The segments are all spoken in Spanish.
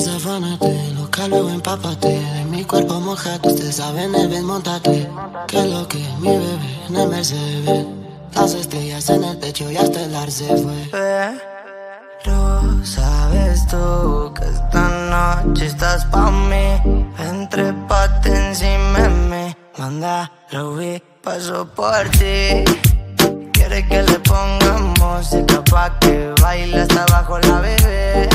Desafánate, loca, luego empápate. De mi cuerpo mojado, ustedes saben el bien, montate. Que lo que mi bebé en el Mercedes. Las estrellas en el techo y hasta el ar se fue. Pero sabes tú que esta noche estás pa' mí. Entrépate encima de mí. Manda, lo vi, paso por ti. Quiere que le pongamos música pa' que baile hasta abajo la bebé.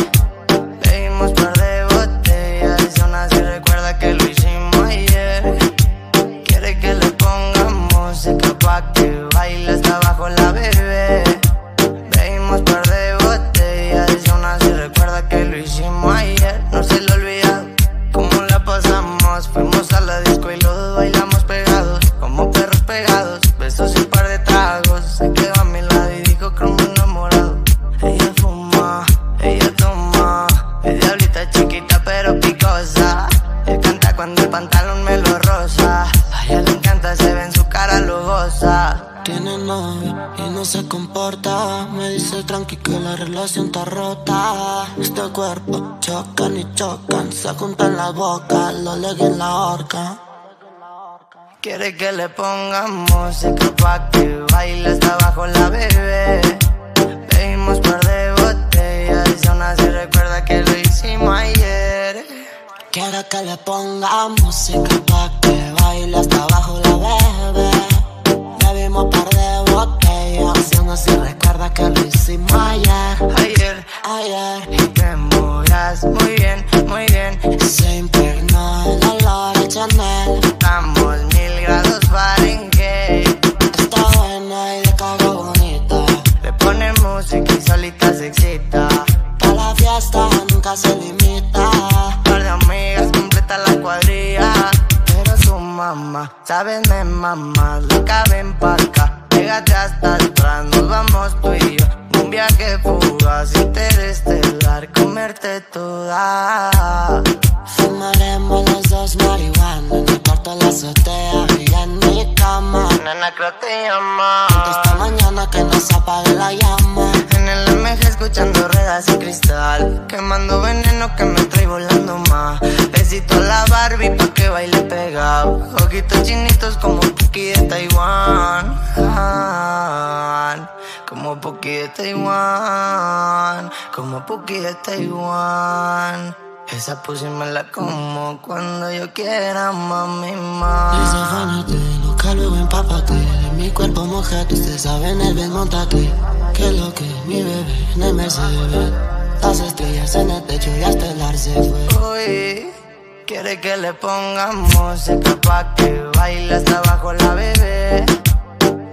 Bebimos par de botellas y aún así recuerda que lo hicimos ayer. Quiere que le pongamos música pa' que baile hasta abajo la bebé. Bebimos par de botellas y aún así recuerda que lo hicimos ayer. No se lo olvida cómo la pasamos. Fuimos a la disco y los dos bailamos pegados, como perros pegados. Besos y un par de tragos. Se quedó a mi lado y dijo que me enamorado. Ella fuma, ella toma. Es diablita chiquita pero picosa. Él canta cuando el pantalón me lo roza. A ella le encanta, se ve en su cara, lo goza. Tiene novio y no se comporta. Me dice tranqui que la relación está rota. Este cuerpo chocan y chocan. Se juntan la boca, lo leguen en la horca. Quiere que le pongamos música pa' que baile hasta abajo la bebé. Bebimos par de botellas y aún así recuerda que lo hicimos ayer. Quiere que le ponga música pa' que baile hasta abajo la bebé. Bebimos par de botellas y aún así recuerda que lo hicimos ayer. Ayer y te muras muy bien, muy bien. Se impregnó el olor a Chanel. Estamos 1000 grados Fahrenheit. Está buena y de cara bonita. Le pone música y solita se excita. Pa' la fiesta nunca se limita. Par de amigas completa la cuadrilla. Pero su mamá, sabes me mamá. Loca, ven pa' acá, pégate hasta atrás. Nos vamos tú y yo, un viaje fugaz, interestelar, comerte toda. Fumaremos los dos marihuana en el cuarto de la azotea y en mi cama. Nena, creo te llama. Esta mañana que no se apague la llama. En el MG escuchando ruedas y cristal, quemando veneno que me trae volando más. Besito a la Barbie pa' que baile pegado. Ojitos chinitos como Puki de Taiwán. Como Puki de Taiwán. Como Puki de Taiwán. Esa pussy me la como cuando yo quiera, mami, más. Desafánate, loca, luego empápate. De mi cuerpo mojado, ustedes saben el bien, montate. Que lo que mi bebé en el Mercedes. Las estrellas en el techo y hasta el ar se fue. Uy, quiere que le pongamos música pa' que baile hasta abajo la bebé.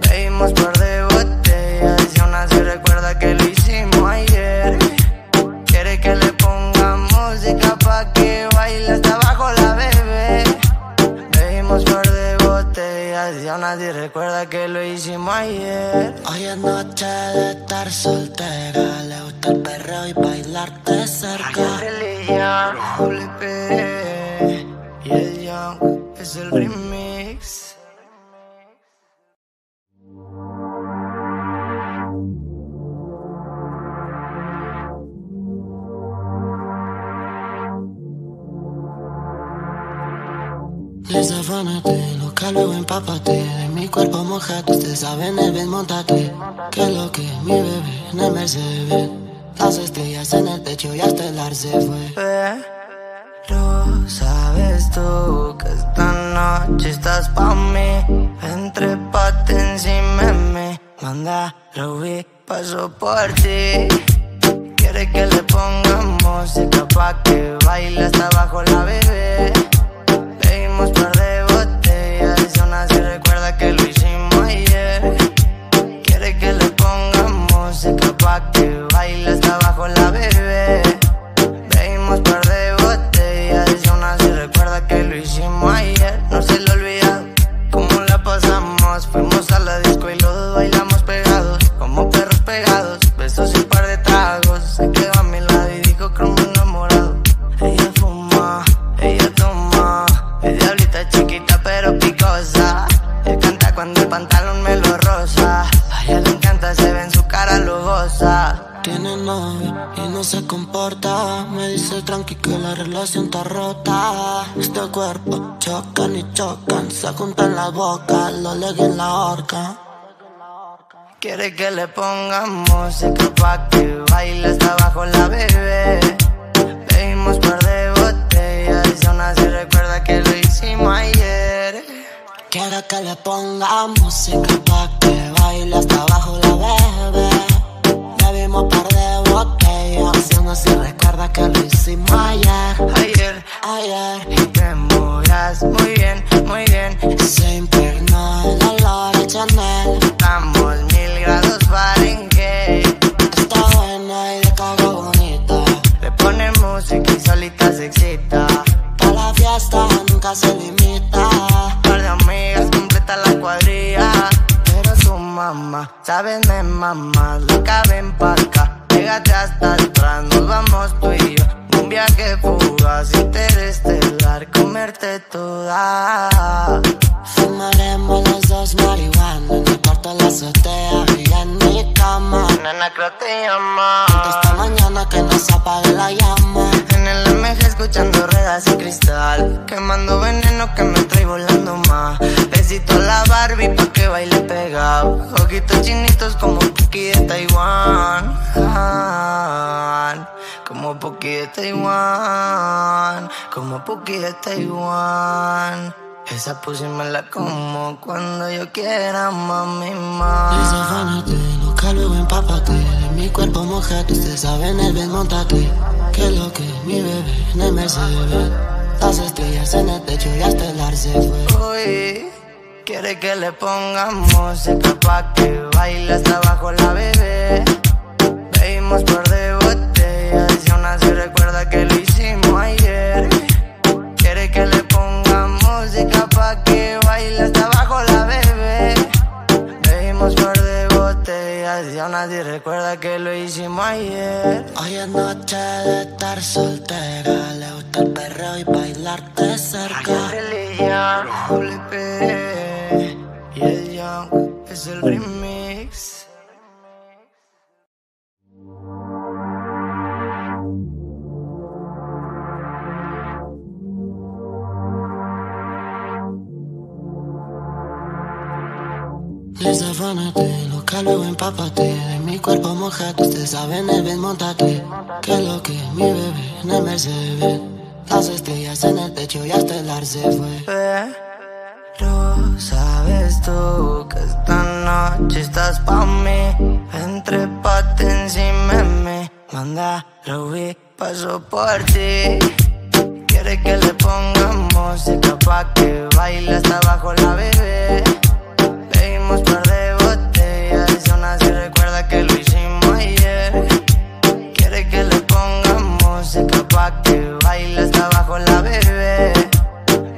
Bebimos par de botellas y aún así recuerda que lo hicimos ayer. Quiere que le pongamos música pa' que baile hasta abajo la bebé. Bebimos par de botellas y aún así recuerda que lo hicimos ayer. Hoy es noche de estar soltera. Le gusta el perreo y bailarte cerca. Religión, WP y el Young es el remix. Desafánate, loca, luego empápate. De mi cuerpo mojado, ustedes saben el bien, montate. Que lo que mi bebé en el Mercedes. Las estrellas en el techo y hasta el ar se fue. Pero sabes tú que esta noche estás pa' mí. Entrépate encima de mí. Manda, lo vi, paso por ti. Quiere que le pongamos música pa' que baile hasta abajo la bebé. Bebimos par de botellas y aún así recuerda que lo hicimos ayer. Quiere que le pongamos música pa' que baile hasta abajo la bebé. Bebimos par de botellas y aún así recuerda que lo hicimos ayer. No se lo olvida cómo la pasamos. Fuimos a la disco y los dos bailamos pegados, como perros pegados. Besos y un par de tragos. Se quedó a mi lado y dijo que me enamorado. Ella fuma, ella toma. Es diablita chiquita pero picosa. Él canta cuando el pantalón me lo roza. A ella le encanta, se ve en su cara, lo goza. Tiene novio y no se comporta. comporta. Me dice tranqui que la relación está rota. Este cuerpo chocan y chocan, se juntan las bocas, lo leguen en la horca. Quiere que le pongamos música pa' que baile hasta abajo la bebé. Bebimos par de botellas y aún así recuerda que lo hicimos ayer. Quiere que le ponga música pa' que baile hasta abajo la bebé. Bebimos par de botellas y aún así recuerda que lo hicimos ayer. Y te muras muy bien, muy bien. Se impregnó el olor a Chanel. Estamos 1000 grados Fahrenheit. Está buena y de cago bonita. Le pone música y solita se excita. Pa' la fiesta nunca se limita. Par de amigas completa la cuadrilla. Pero su mamá, sabes de mamá, loca ven pa' acá. Pégate hasta atrás, nos vamos tú y yo. Un viaje fugaz, interestelar, comerte toda. Fumaremos los dos marihuana en el cuarto de la azotea y en mi cama. Nena, creo te llama. Esta mañana que no se apague la llama. En el MG escuchando ruedas y cristal, quemando veneno que me trae volando más. Besito a la Barbie pa' que baile pegado. Ojitos chinitos como Puki de Taiwán. Como Puki de Taiwán. Como Puki de Taiwán. Esa pussy me la como cuando yo quiera, mami, más. Desafánate, loca, luego empápate. De mi cuerpo mojate, ustedes saben el bien, montate. Que lo que mi bebé en el Mercedes. Las estrellas en el techo y hasta el ar se fue. Uy, quiere que le pongamos música pa' que baile hasta abajo la bebé. Bebimos par de botellas y aún así recuerda que lo hicimos ayer. Quiere que le pongamos música pa' que baile hasta abajo la bebé. Bebimos par de botellas y aún así recuerda que lo hicimos ayer. Hoy es noche de estar soltera. Le gusta el perreo y bailarte cerca. Y el Young es el remix. Desafánate, loca, luego empápate. De mi cuerpo mojate, ustedes saben el bien, montate. Que lo que mi bebé en el Mercedes. Las estrellas en el techo y hasta el ar se fue. Pero sabes tú que esta noche estás pa' mí. Entrépate encima de mí. Manda, lo vi, paso por ti. Quiere que le pongamos música pa' que baile hasta abajo la bebé. Bebimos par de botellas y aún así recuerda que lo hicimos ayer. Quiere que le pongamos música pa' que baile hasta abajo la bebé.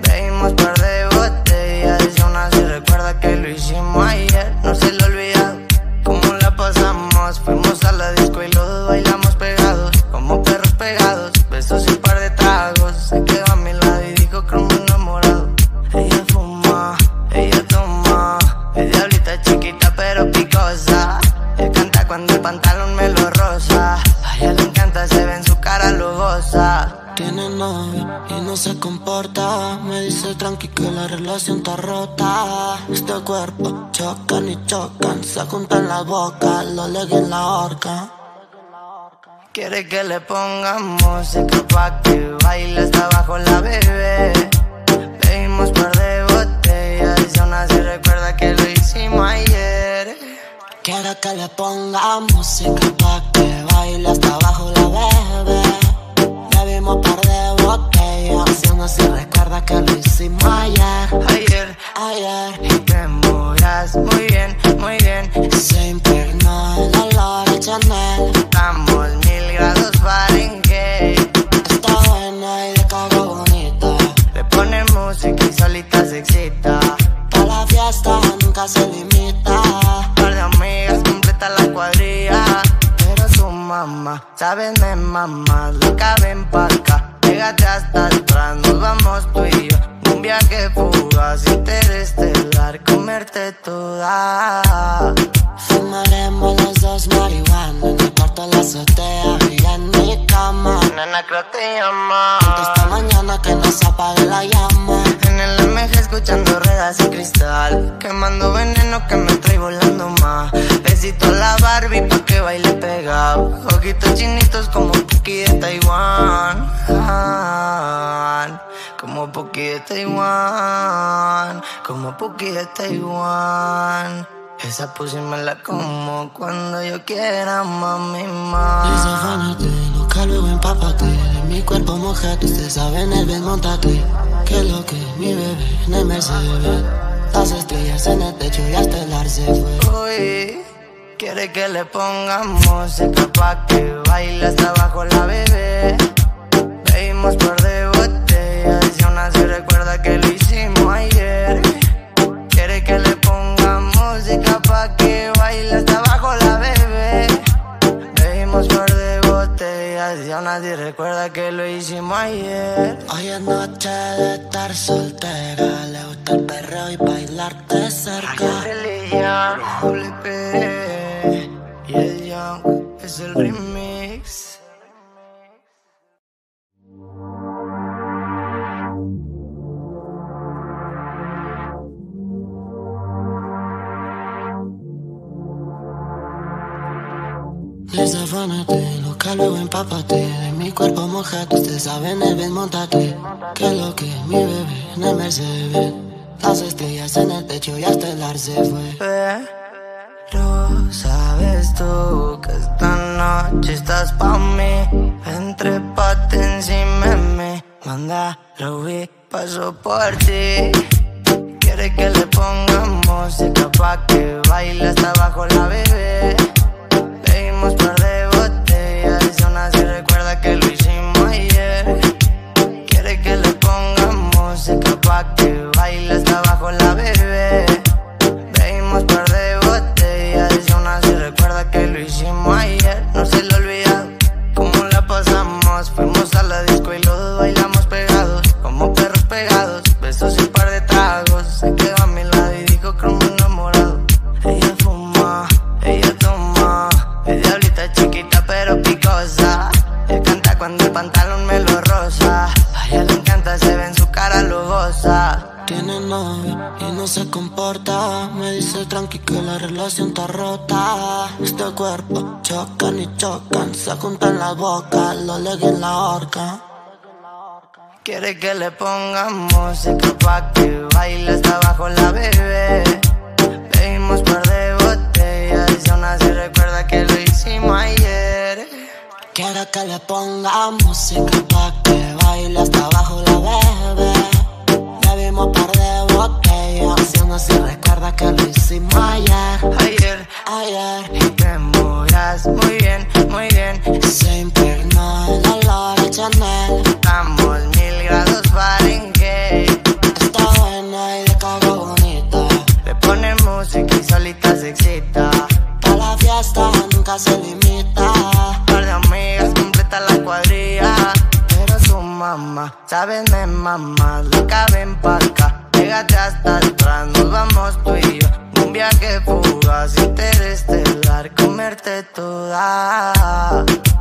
Bebimos par de botellas y aún así recuerda que lo hicimos ayer. No se le olvida cómo la pasamos. Fuimos a la disco y los dos bailamos pegados, como perros pegados. Besos y un par de tragos. Se quedó a mi lado y dijo que me enamorado. Ella fuma, ella toma. Es diablita chiquita pero picosa. Él canta cuando el pantalón me lo roza. A ella le encanta, se ve en su cara lujosa. Tiene novio y no se comporta. Me dice tranqui que la relación está rota. Este cuerpo chocan y chocan, se juntan las bocas, lo leguen en la horca. Quiere que le pongamos música pa' que baile hasta abajo la bebé. Bebimos par de botellas y aún así recuerda que lo hicimos ayer. Quiere que le ponga música pa' que baile hasta abajo la bebé. Bebimos par de botellas y aún así recuerda que lo hicimos ayer. Y te muras muy bien, muy bien. Se impregnó el olor a Chanel. Estamos 1000 grados Fahrenheit. Está buena y de cago bonita. Le pone música y solita se excita. Pa' la fiesta nunca se limita. Par de amigas completa la cuadrilla. Pero su mamá, sabes de mamá, loca ven pa' acá. Pégate hasta atrás, nos vamos tú y yo. Un viaje fugaz. fugas, interestelar, comerte toda. Fumaremos los dos marihuana en el cuarto de la azotea y en mi cama. Nena, creo que te llama. Esta mañana que no se apague la llama. En el MG escuchando ruedas y cristal, quemando veneno que me trae volando más. Besito a la Barbie pa' que baile pegado. Ojitos chinitos como Puki de Taiwán. Como Puki de Taiwán. Como Puki de Taiwán. Esa pussy me la como cuando yo quiera, mami, más. Desafánate, loca, luego empápate. De mi cuerpo mojate, ustedes saben el bien, montate. Que lo que mi bebé en el Mercedes. Las estrellas en el techo y hasta el ar se fue. Uy, quiere que le pongamos música pa' que baile hasta abajo la bebé. Bebimos par de botellas y aún así recuerda que lo hicimos ayer. Quiere que le pongamos música pa' que baile hasta abajo la bebé. Bebimos par de botellas y aún así recuerda que lo hicimos ayer. Hoy es noche de estar soltera. Le gusta el perreo y bailarte cerca. Religión, WP y el Young es el remix. Desafánate, loca, luego empápate. De mi cuerpo mojate, ustedes saben el bien, montate. Que lo que mi bebé en el Mercedes. Las estrellas en el techo y hasta el ar se fue. Pero sabes tú que esta noche estás pa' mí. Entrépate encima de mí. Manda, lo vi, paso por ti. Quiere que le pongamos música pa' que baile hasta abajo la bebé. Bebimos par de botellas y aún así recuerda que lo hicimos ayer. Quiere que le pongamos música pa' que baile hasta abajo la bebé. Bebimos par de botellas y aún así recuerda que lo hicimos ayer. No se le olvida cómo la pasamos. Fuimos a la disco y los dos bailamos pegados, como perros pegados. Besos y un par de tragos. Se quedó a mi lado y dijo como enamorado. Ella fuma, ella toma. Es diablita chiquita pero picosa. Él canta cuando el pantalón me lo roza. A ella le encanta, se ve en su cara lujosa. Tiene novio y no se comporta. Me dice tranqui que la relación está rota. Este cuerpo chocan y chocan. Se juntan la boca, lo leguen en la horca. Quiere que le pongamos música pa' que baile hasta abajo la bebé. Bebimos par de botellas y aún así recuerda que lo hicimos ayer. Quiere que le ponga música pa' que baile hasta abajo la bebé. Bebimos par de botellas y aún así recuerda que lo hicimos ayer. Ayer, y te mudas muy bien, muy bien. Se impregnó el olor a Chanel. Estamos 1000 grados Fahrenheit. Está buena y de cara bonita. Le pone música y solita se excita. Pa' la fiesta nunca se limita. Par de amigas completa la cuadrilla. Pero su mamá, sabes de mamá, loca ven pa' acá. Pégate hasta atrás, nos vamos tú y yo. Un viaje fugaz, interestelar, comerte toda.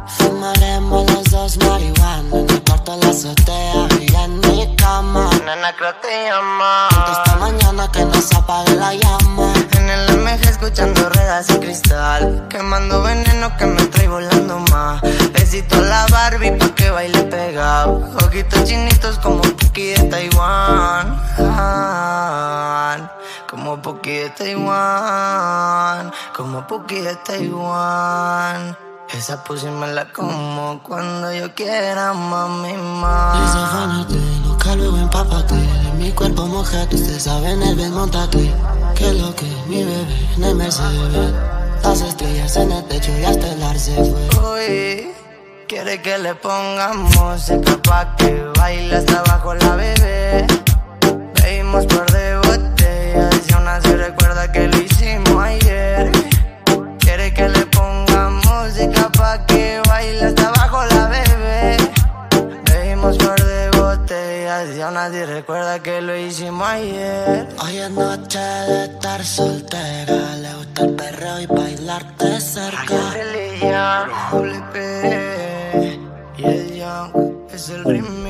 Fumaremos los dos marihuana en el cuarto de la azotea y en mi cama. Nena, creo que te llama. Esta mañana que no se apague la llama. En el MG escuchando ruedas y cristal, quemando veneno que me trae volando más. Besito a la Barbie pa' que baile pegado. Ojitos chinitos como Puki de Taiwán. Como Puki de Taiwán. Como Puki de Taiwán. Esa pussy me la como cuando yo quiera, mami, más. Desafánate, loca, luego empápate. De mi cuerpo mojate, ustedes saben el bien, montate. Que lo que mi bebé en el Mercedes. Las estrellas en el techo y hasta el ar se fue. Uy, quiere que le pongamos música pa' que baile hasta abajo la bebé. Bebimos par de botellas y aún así recuerda que lo hicimos ayer. Quiere que le pongamos música pa' que baile hasta abajo la bebé. Bebimos par de botellas y aún así recuerda que lo hicimos. hicimos ayer. Hoy es noche de estar soltera. Le gusta el perreo y bailarte cerca. Religión, Doble P y el Young es el ritmo.